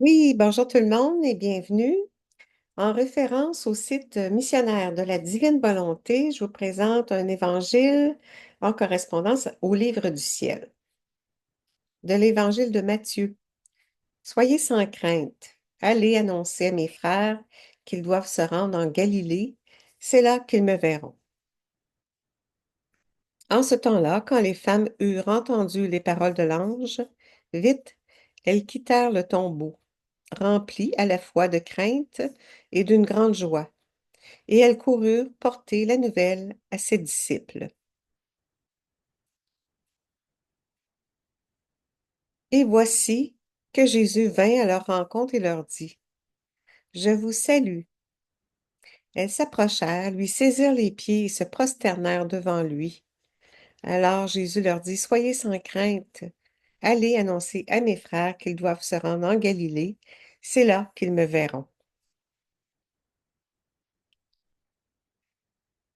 Oui, bonjour tout le monde et bienvenue. En référence au site missionnaire de la Divine Volonté, je vous présente un évangile en correspondance au livre du ciel, de l'évangile de Matthieu. Soyez sans crainte. Allez annoncer à mes frères qu'ils doivent se rendre en Galilée. C'est là qu'ils me verront. En ce temps-là, quand les femmes eurent entendu les paroles de l'ange, vite, elles quittèrent le tombeau, remplies à la fois de crainte et d'une grande joie. Et elles coururent porter la nouvelle à ses disciples. Et voici que Jésus vint à leur rencontre et leur dit, Je vous salue. Elles s'approchèrent, lui saisirent les pieds et se prosternèrent devant lui. Alors Jésus leur dit, Soyez sans crainte. Allez annoncer à mes frères qu'ils doivent se rendre en Galilée. C'est là qu'ils me verront.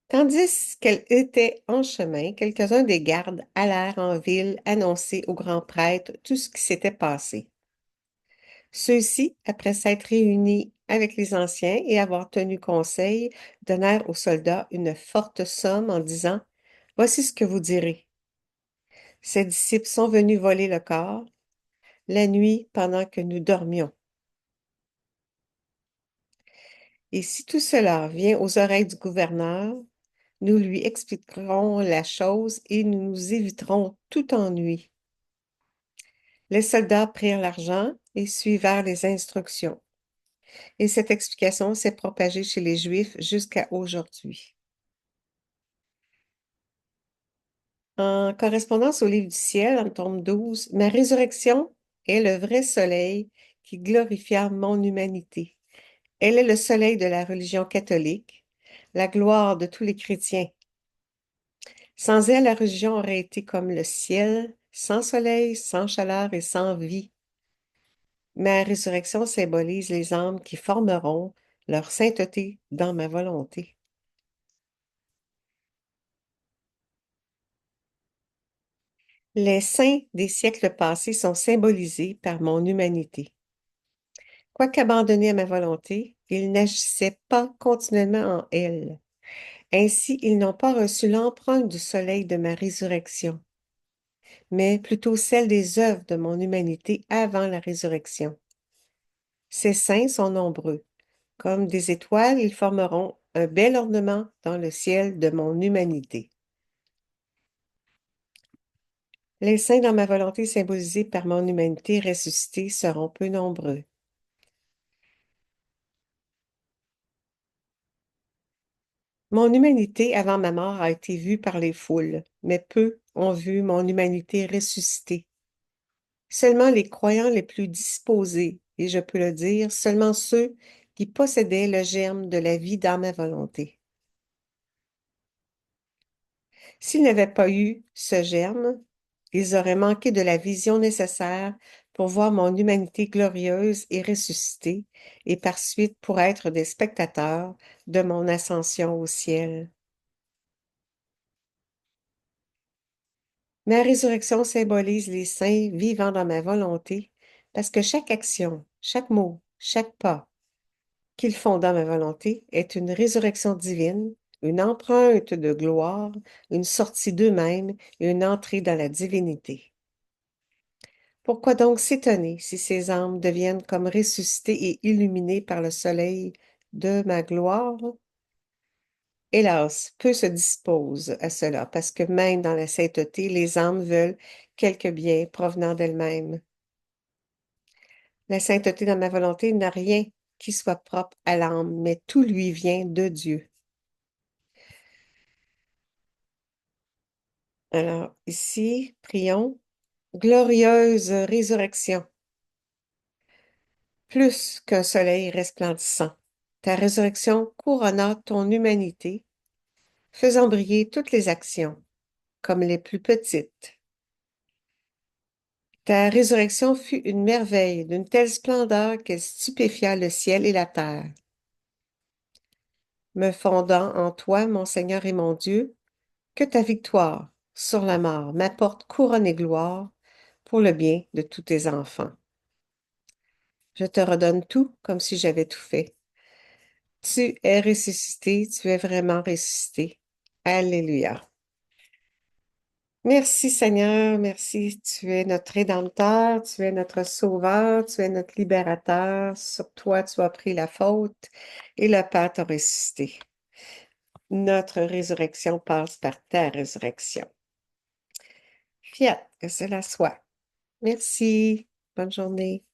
Tandis qu'elles étaient en chemin, quelques-uns des gardes allèrent en ville annoncer au grand prêtre tout ce qui s'était passé. Ceux-ci, après s'être réunis avec les anciens et avoir tenu conseil, donnèrent aux soldats une forte somme en disant, Voici ce que vous direz. Ces disciples sont venus voler le corps la nuit pendant que nous dormions. Et si tout cela vient aux oreilles du gouverneur, nous lui expliquerons la chose et nous nous éviterons tout ennui. Les soldats prirent l'argent et suivirent les instructions. Et cette explication s'est propagée chez les Juifs jusqu'à aujourd'hui. En correspondance au livre du ciel, en tome 12, ma résurrection est le vrai soleil qui glorifia mon humanité. Elle est le soleil de la religion catholique, la gloire de tous les chrétiens. Sans elle, la religion aurait été comme le ciel, sans soleil, sans chaleur et sans vie. Ma résurrection symbolise les âmes qui formeront leur sainteté dans ma volonté. Les saints des siècles passés sont symbolisés par mon humanité. Quoique abandonnés à ma volonté, ils n'agissaient pas continuellement en elle. Ainsi, ils n'ont pas reçu l'empreinte du soleil de ma résurrection, mais plutôt celle des œuvres de mon humanité avant la résurrection. Ces saints sont nombreux. Comme des étoiles, ils formeront un bel ornement dans le ciel de mon humanité. Les saints dans ma volonté symbolisés par mon humanité ressuscitée seront peu nombreux. Mon humanité avant ma mort a été vue par les foules, mais peu ont vu mon humanité ressuscitée. Seulement les croyants les plus disposés, et je peux le dire, seulement ceux qui possédaient le germe de la vie dans ma volonté. S'ils n'avaient pas eu ce germe, ils auraient manqué de la vision nécessaire pour voir mon humanité glorieuse et ressuscitée, et par suite pour être des spectateurs de mon ascension au ciel. Ma résurrection symbolise les saints vivant dans ma volonté, parce que chaque action, chaque mot, chaque pas qu'ils font dans ma volonté est une résurrection divine, une empreinte de gloire, une sortie d'eux-mêmes et une entrée dans la divinité. Pourquoi donc s'étonner si ces âmes deviennent comme ressuscitées et illuminées par le soleil de ma gloire? Hélas, peu se disposent à cela, parce que même dans la sainteté, les âmes veulent quelque bien provenant d'elles-mêmes. La sainteté dans ma volonté n'a rien qui soit propre à l'âme, mais tout lui vient de Dieu. Alors, ici, prions. Glorieuse résurrection, plus qu'un soleil resplendissant. Ta résurrection couronna ton humanité, faisant briller toutes les actions, comme les plus petites. Ta résurrection fut une merveille d'une telle splendeur qu'elle stupéfia le ciel et la terre. Me fondant en toi, mon Seigneur et mon Dieu, que ta victoire sur la mort m'apporte couronne et gloire pour le bien de tous tes enfants. Je te redonne tout comme si j'avais tout fait. Tu es ressuscité, tu es vraiment ressuscité. Alléluia. Merci Seigneur, merci. Tu es notre Rédempteur, tu es notre Sauveur, tu es notre Libérateur. Sur toi, tu as pris la faute et le Père t'a ressuscité. Notre résurrection passe par ta résurrection. Fiat, que cela soit. Merci. Bonne journée.